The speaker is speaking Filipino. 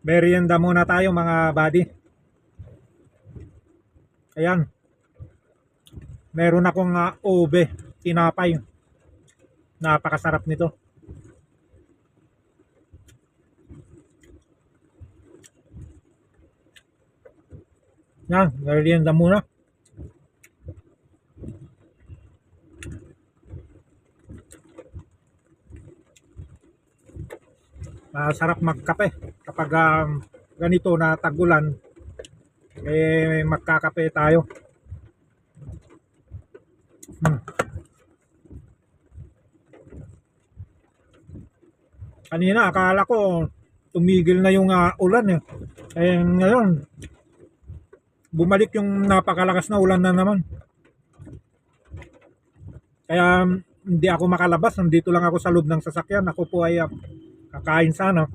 Merienda muna tayo mga buddy. Ayan, meron akong ube, tinapay. Napakasarap nito. Yan, merienda muna. Masarap magkape kapag ganito na tag-ulan, magkakape tayo. Kanina akala ko tumigil na yung ulan eh. Ngayon bumalik yung napakalakas na ulan na naman. Kaya hindi ako makalabas, nandito lang ako sa loob ng sasakyan. Ako po ay kakain sana.